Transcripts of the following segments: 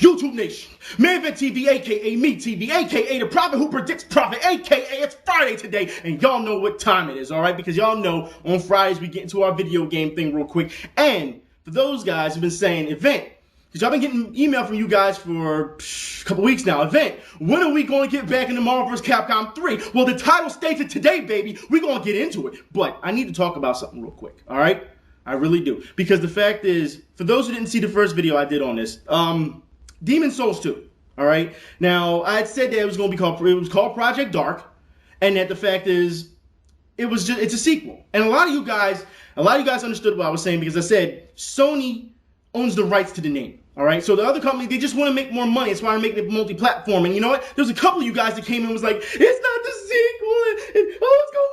YouTube Nation, Manvent TV, aka Me TV, aka the prophet who predicts profit, aka it's Friday today, and y'all know what time it is, alright? Because y'all know on Fridays we get into our video game thing real quick. And for those guys who've been saying, Event, because y'all been getting email from you guys for a couple weeks now, Event, when are we going to get back into Marvel vs. Capcom 3? Well, the title states it today, baby. We're going to get into it. But I need to talk about something real quick, alright? I really do. Because the fact is, for those who didn't see the first video I did on this, Demon's Souls 2, all right? Now, I had said that it was called Project Dark, and that the fact is, it's a sequel. And a lot of you guys understood what I was saying, because I said Sony owns the rights to the name, all right? So the other company, they just want to make more money. That's why they're making it multi-platform. And you know what? There's a couple of you guys that came in and was like, it's not the sequel, and oh, it's going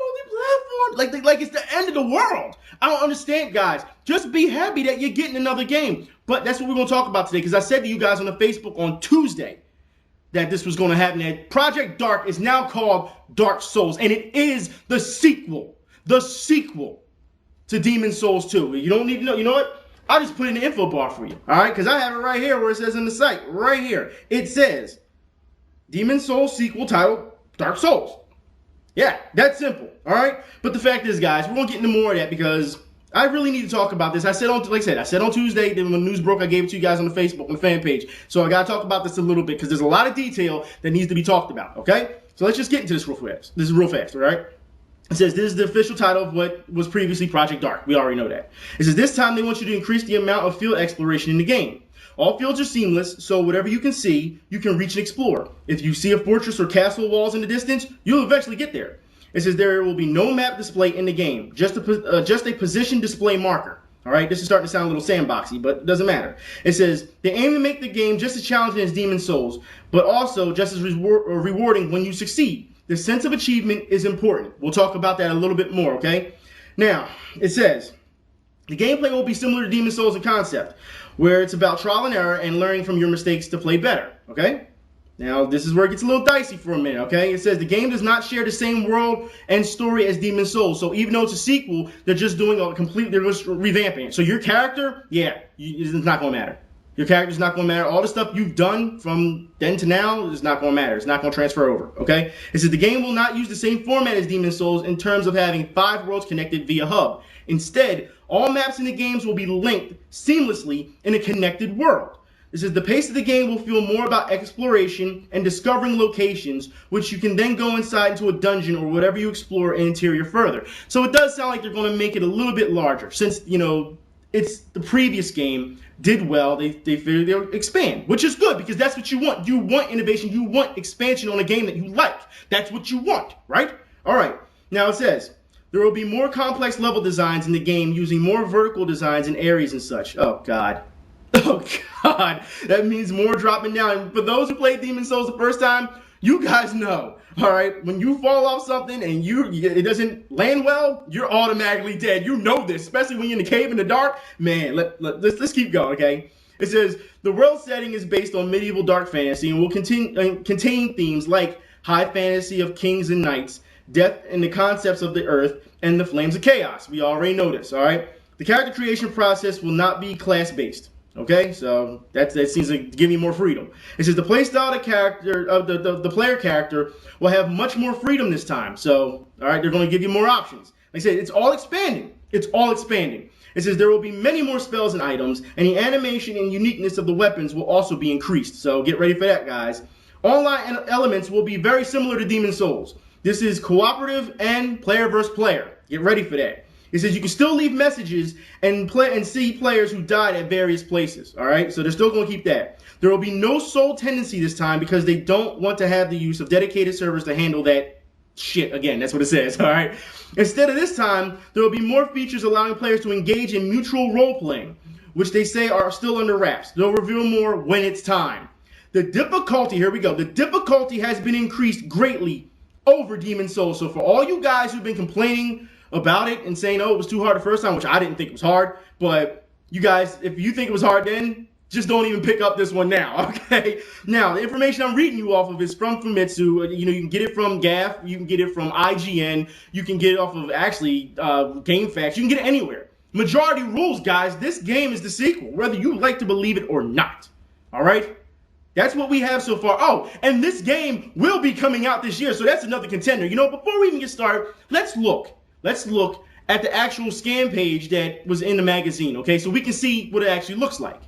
multi-platform. Like it's the end of the world. I don't understand, guys. Just be happy that you're getting another game. But that's what we're going to talk about today, because I said to you guys on the Facebook on Tuesday that this was going to happen. That Project Dark is now called Dark Souls, and it is the sequel to Demon's Souls 2. You don't need to know. You know what? I'll just put it in the info bar for you, all right? Because I have it right here where it says in the site, right here. It says, Demon's Souls sequel titled Dark Souls. Yeah, that's simple, all right? But the fact is, guys, we're going to get into more of that because I really need to talk about this. I said on Tuesday, then when the news broke, I gave it to you guys on the Facebook, on the fan page. So I got to talk about this a little bit because there's a lot of detail that needs to be talked about, okay? So let's just get into this real fast. This is real fast, all right? It says this is the official title of what was previously Project Dark. We already know that. It says this time they want you to increase the amount of field exploration in the game. All fields are seamless, so whatever you can see, you can reach and explore. If you see a fortress or castle walls in the distance, you'll eventually get there. It says there will be no map display in the game, just a position display marker. All right, this is starting to sound a little sandboxy, but it doesn't matter. It says they aim to make the game just as challenging as Demon's Souls, but also just as rewarding when you succeed. The sense of achievement is important. We'll talk about that a little bit more, okay? Now, it says the gameplay will be similar to Demon's Souls in concept, where it's about trial and error and learning from your mistakes to play better, okay? Now, this is where it gets a little dicey for a minute, okay? It says the game does not share the same world and story as Demon's Souls. So even though it's a sequel, they're just doing they're just revamping it. So your character, yeah, it's not going to matter. Your character's not going to matter. All the stuff you've done from then to now is not going to matter. It's not going to transfer over, okay? It says the game will not use the same format as Demon's Souls in terms of having 5 worlds connected via hub. Instead, all maps in the games will be linked seamlessly in a connected world. This is the pace of the game will feel more about exploration and discovering locations, which you can then go inside into a dungeon or whatever you explore and interior further. So it does sound like they're going to make it a little bit larger, since, you know, it's the previous game did well. They figured they'll expand, which is good because that's what you want. You want innovation. You want expansion on a game that you like. That's what you want, right? All right. Now it says there will be more complex level designs in the game using more vertical designs in areas and such. Oh, God. Oh, God, that means more dropping down. And for those who played Demon's Souls the first time, you guys know, all right? When you fall off something and it doesn't land well, you're automatically dead. You know this, especially when you're in the cave in the dark. Man, let's keep going, okay? It says, the world setting is based on medieval dark fantasy and will contain themes like high fantasy of kings and knights, death and the concepts of the earth, and the flames of chaos. We already know this, all right? The character creation process will not be class-based. Okay, so that seems to give you more freedom. It says the playstyle of the player character will have much more freedom this time. So, all right, they're going to give you more options. Like I said, it's all expanding. It's all expanding. It says there will be many more spells and items, and the animation and uniqueness of the weapons will also be increased. So get ready for that, guys. Online elements will be very similar to Demon's Souls. This is cooperative and player versus player. Get ready for that. It says you can still leave messages and see players who died at various places, all right? So they're still going to keep that. There will be no soul tendency this time because they don't want to have the use of dedicated servers to handle that shit. Again, that's what it says, all right? Instead of this time, there will be more features allowing players to engage in mutual role-playing, which they say are still under wraps. They'll reveal more when it's time. The difficulty, here we go, the difficulty has been increased greatly over Demon's Souls. So for all you guys who've been complaining about it and saying, oh, it was too hard the first time, which I didn't think it was hard, but you guys, if you think it was hard then, just don't even pick up this one now, okay? Now, the information I'm reading you off of is from Famitsu. You know, you can get it from GAF, you can get it from IGN, you can get it off of, actually, GameFAQs, you can get it anywhere. Majority rules, guys, this game is the sequel, whether you like to believe it or not, all right? That's what we have so far. Oh, and this game will be coming out this year, so that's another contender. You know, before we even get started, let's look at the actual scan page that was in the magazine, okay? So we can see what it actually looks like.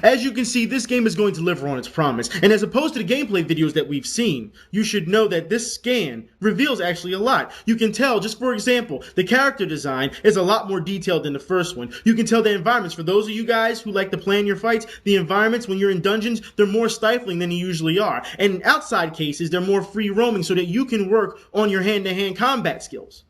As you can see, this game is going to deliver on its promise, and as opposed to the gameplay videos that we've seen, you should know that this scan reveals actually a lot. You can tell, just for example, the character design is a lot more detailed than the first one. You can tell the environments, for those of you guys who like to plan your fights, the environments when you're in dungeons, they're more stifling than they usually are. And in outside cases, they're more free roaming so that you can work on your hand-to-hand combat skills.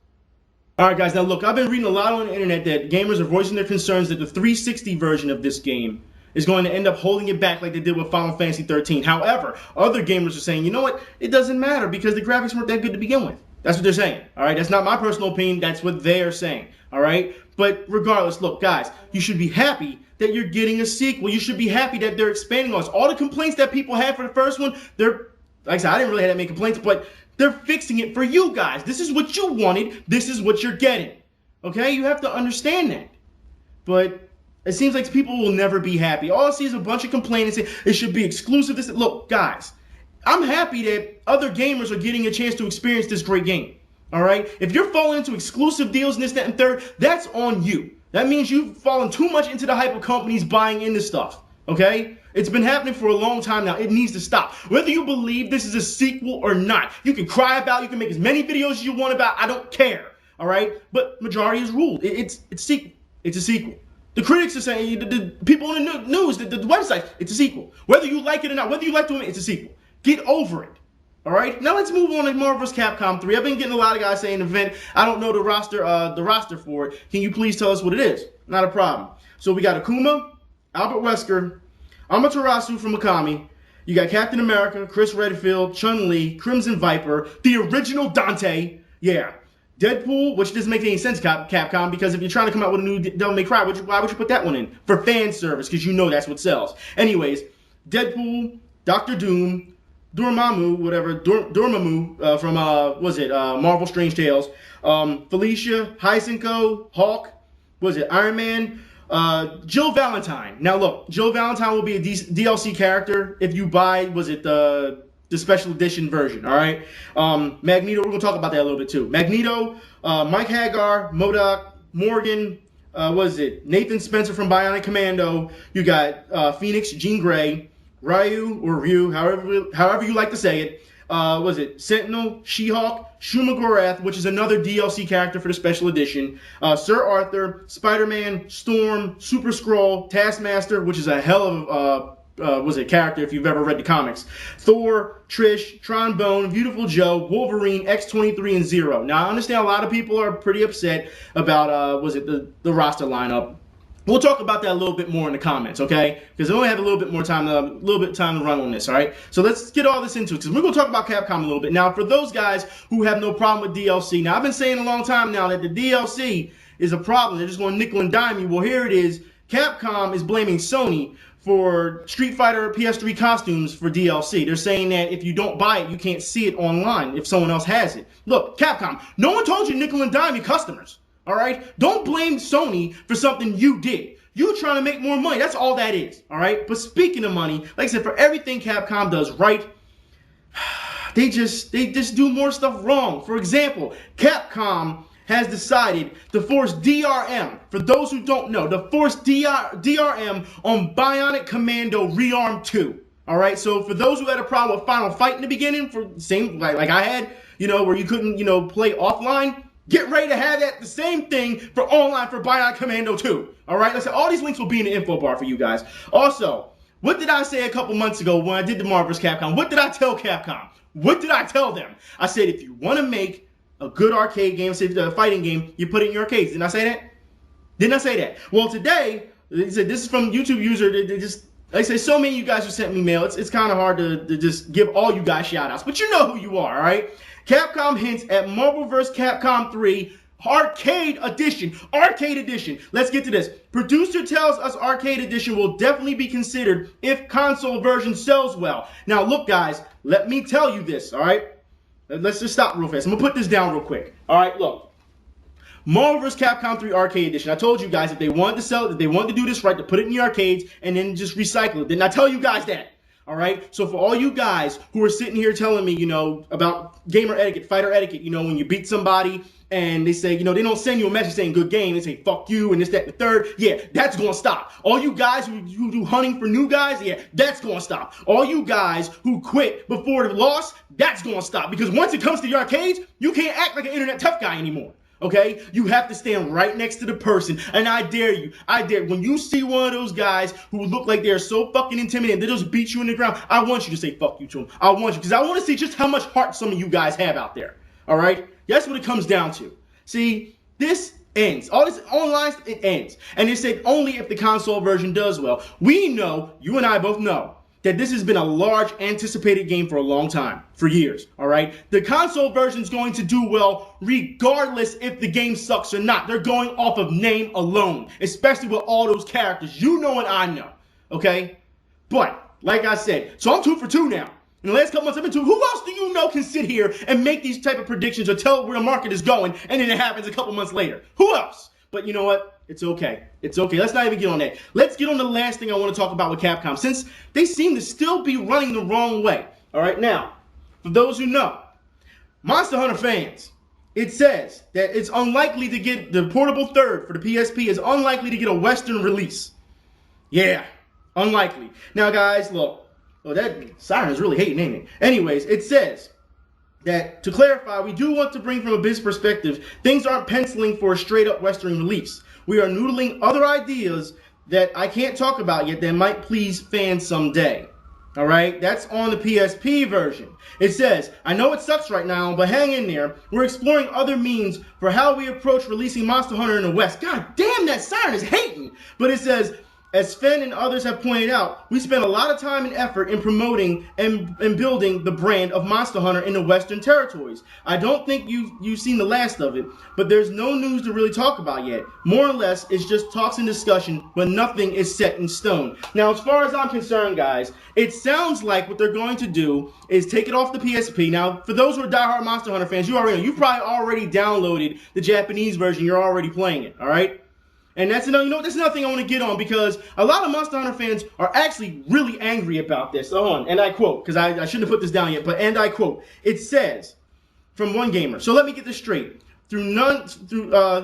Alright guys, now look, I've been reading a lot on the internet that gamers are voicing their concerns that the 360 version of this game is going to end up holding it back like they did with Final Fantasy 13. However, other gamers are saying, you know what, it doesn't matter because the graphics weren't that good to begin with. That's what they're saying, alright? That's not my personal opinion, that's what they're saying, alright? But regardless, look, guys, you should be happy that you're getting a sequel. You should be happy that they're expanding on this. All the complaints that people had for the first one, like I said, I didn't really have that many complaints, but they're fixing it for you guys. This is what you wanted, this is what you're getting, okay? You have to understand that. But it seems like people will never be happy. All I see is a bunch of complaining saying it should be exclusive. Look, guys, I'm happy that other gamers are getting a chance to experience this great game. All right? If you're falling into exclusive deals and this, that, and third, that's on you. That means you've fallen too much into the hype of companies buying into stuff. Okay? It's been happening for a long time now. It needs to stop. Whether you believe this is a sequel or not, you can cry about it, you can make as many videos as you want about it. I don't care. All right? But majority is ruled. It's a sequel. It's a sequel. The critics are saying, the people on the news, the website, it's a sequel. Whether you like it or not, whether you like to admit it's a sequel. Get over it. All right? Now let's move on to Marvel vs. Capcom 3. I've been getting a lot of guys saying event. I don't know the roster for it. Can you please tell us what it is? Not a problem. So we got Akuma, Albert Wesker, Amaterasu from Mikami. You got Captain America, Chris Redfield, Chun-Li, Crimson Viper, the original Dante. Yeah. Deadpool, which doesn't make any sense, Capcom, because if you're trying to come out with a new Devil May Cry, why would you put that one in? For fan service, because you know that's what sells. Anyways, Deadpool, Doctor Doom, Dormammu, from, Marvel Strange Tales, Felicia, Heisenko, Hulk, Iron Man, Jill Valentine. Now look, Jill Valentine will be a DLC character if you buy, the special edition version, all right? Magneto, we're going to talk about that a little bit too. Magneto, Mike Hagar, MODOK, Morgan, Nathan Spencer from Bionic Commando. You got Phoenix, Jean Grey, Ryu, however you like to say it. Sentinel, She-Hulk, Shuma Gorath, which is another DLC character for the special edition. Sir Arthur, Spider-Man, Storm, Super Skrull, Taskmaster, which is a hell of character if you've ever read the comics. Thor, Trish, Trombone, Beautiful Joe, Wolverine, X-23, and Zero. Now, I understand a lot of people are pretty upset about, the roster lineup. We'll talk about that a little bit more in the comments, okay? Because I only have a little bit time to run on this, all right? So let's get all this into it, because we're going to talk about Capcom a little bit. Now, for those guys who have no problem with DLC, now, I've been saying a long time now that the DLC is a problem. They're just going to nickel and dime you. Well, here it is. Capcom is blaming Sony for Street Fighter PS3 costumes for DLC. They're saying that if you don't buy it, you can't see it online if someone else has it. Look, Capcom, no one told you nickel and dime your customers, all right? Don't blame Sony for something you did. You trying to make more money. That's all that is, all right? But speaking of money, like I said, for everything Capcom does right, they just do more stuff wrong. For example, Capcom has decided to force DRM. For those who don't know, to force DRM on Bionic Commando Rearmed 2. All right, so for those who had a problem with Final Fight in the beginning, for same like I had, where you couldn't, play offline, get ready to have the same thing for online for Bionic Commando 2. All right, let's say all these links will be in the info bar for you guys. Also, what did I say a couple months ago when I did the Marvel vs. Capcom? What did I tell Capcom? What did I tell them? I said, if you want to make a good arcade game, say a fighting game, you put it in your arcades. Didn't I say that? Didn't I say that? Well, today, they said, this is from YouTube user. They just, like I say, so many of you guys who sent me mail. It's kind of hard to just give all you guys shout outs, but you know who you are, all right? Capcom hints at Marvel vs. Capcom 3 Arcade Edition. Arcade Edition. Let's get to this. Producer tells us Arcade Edition will definitely be considered if console version sells well. Now, look, guys, let me tell you this, all right? Let's just stop real fast. I'm going to put this down real quick. All right, look. Marvel vs. Capcom 3 Arcade Edition. I told you guys if they wanted to sell it, if they wanted to do this right, to put it in the arcades and then just recycle it. Didn't I tell you guys that? All right. So for all you guys who are sitting here telling me, about gamer etiquette, fighter etiquette, when you beat somebody and they say, they don't send you a message saying good game. They say, fuck you and this, that, and the third. Yeah, that's going to stop. All you guys who do hunting for new guys, yeah, that's going to stop. All you guys who quit before the loss, that's going to stop. Because once it comes to the arcades, you can't act like an internet tough guy anymore. Okay? You have to stand right next to the person. And I dare you. When you see one of those guys who look like they're so fucking intimidating, they just beat you in the ground, I want you to say fuck you to them. I want you, because I want to see just how much heart some of you guys have out there. All right? That's what it comes down to. See, this ends. All this online, it ends. And they said only if the console version does well. We know, you and I both know, that this has been a large anticipated game for a long time, for years, all right? The console version is going to do well regardless if the game sucks or not. They're going off of name alone, especially with all those characters. You know and I know, okay? But, like I said, so I'm 2 for 2 now. In the last couple months, I've been 2. Who else do you know can sit here and make these type of predictions or tell where the market is going, and then it happens a couple months later? Who else? But you know what? It's okay. It's okay. Let's not even get on that. Let's get on the last thing I want to talk about with Capcom, since they seem to still be running the wrong way. All right, now, for those who know, Monster Hunter fans, it says that it's unlikely to get the portable third for the PSP is unlikely to get a Western release. Yeah, unlikely. Now, guys, look. Oh, that siren is really hating, ain't it? Anyways, it says that, to clarify, we do want to bring from a business perspective, things aren't penciling for a straight-up Western release. We are noodling other ideas that I can't talk about yet that might please fans someday. All right? That's on the PSP version. It says, I know it sucks right now, but hang in there. We're exploring other means for how we approach releasing Monster Hunter in the West. God damn, that siren is hating. But it says, as Sven and others have pointed out, we spent a lot of time and effort in promoting and building the brand of Monster Hunter in the Western territories. I don't think you've seen the last of it, but there's no news to really talk about yet. More or less, it's just talks and discussion, but nothing is set in stone. Now, as far as I'm concerned, guys, it sounds like what they're going to do is take it off the PSP. Now, for those who are diehard Monster Hunter fans, you probably already downloaded the Japanese version. You're already playing it, all right? And that's another, that's another thing I want to get on, because a lot of Monster Hunter fans are actually really angry about this. Hold on, and I quote, because I shouldn't have put this down yet, but and I quote, it says from one gamer. So let me get this straight. Though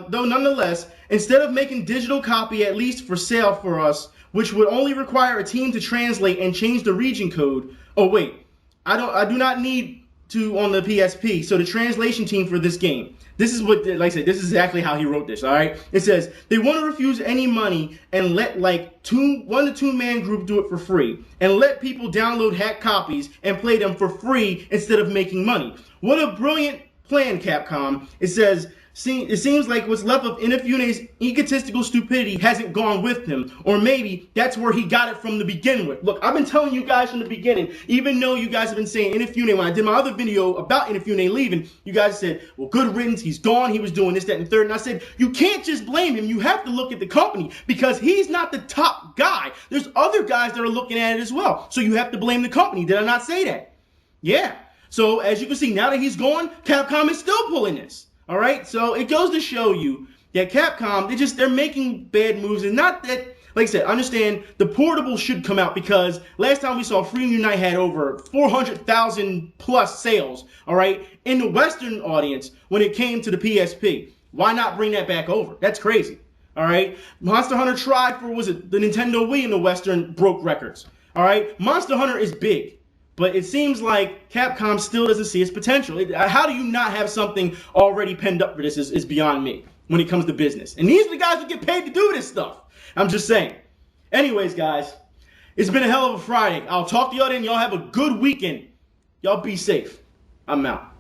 nonetheless, instead of making digital copy at least for sale for us, which would only require a team to translate and change the region code. Oh wait, I do not need to on the PSP. So the translation team for this game. This is what, like I said, this is exactly how he wrote this, all right? It says, they want to refuse any money and let like 1 to 2 man group do it for free and let people download hack copies and play them for free instead of making money. What a brilliant plan, Capcom. It says, it seems like what's left of Inafune's egotistical stupidity hasn't gone with him. Or maybe that's where he got it from the begin with. Look, I've been telling you guys from the beginning, even though you guys have been saying Inafune, when I did my other video about Inafune leaving, you guys said, well, good riddance, he's gone, he was doing this, that, and the third. And I said, you can't just blame him. You have to look at the company, because he's not the top guy. There's other guys that are looking at it as well. So you have to blame the company. Did I not say that? Yeah. So as you can see, now that he's gone, Capcom is still pulling this. All right, so it goes to show you that Capcom, they're making bad moves, and not that, like I said, understand the portable should come out, because last time we saw Freedom Unite had over 400,000 plus sales, all right, in the Western audience when it came to the PSP. Why not bring that back over? That's crazy, all right? Monster Hunter tried for, was it the Nintendo Wii in the Western, broke records, all right? Monster Hunter is big. But it seems like Capcom still doesn't see its potential. How do you not have something already penned up for this is beyond me when it comes to business. And these are the guys who get paid to do this stuff. I'm just saying. Anyways, guys, it's been a hell of a Friday. I'll talk to y'all then. Y'all have a good weekend. Y'all be safe. I'm out.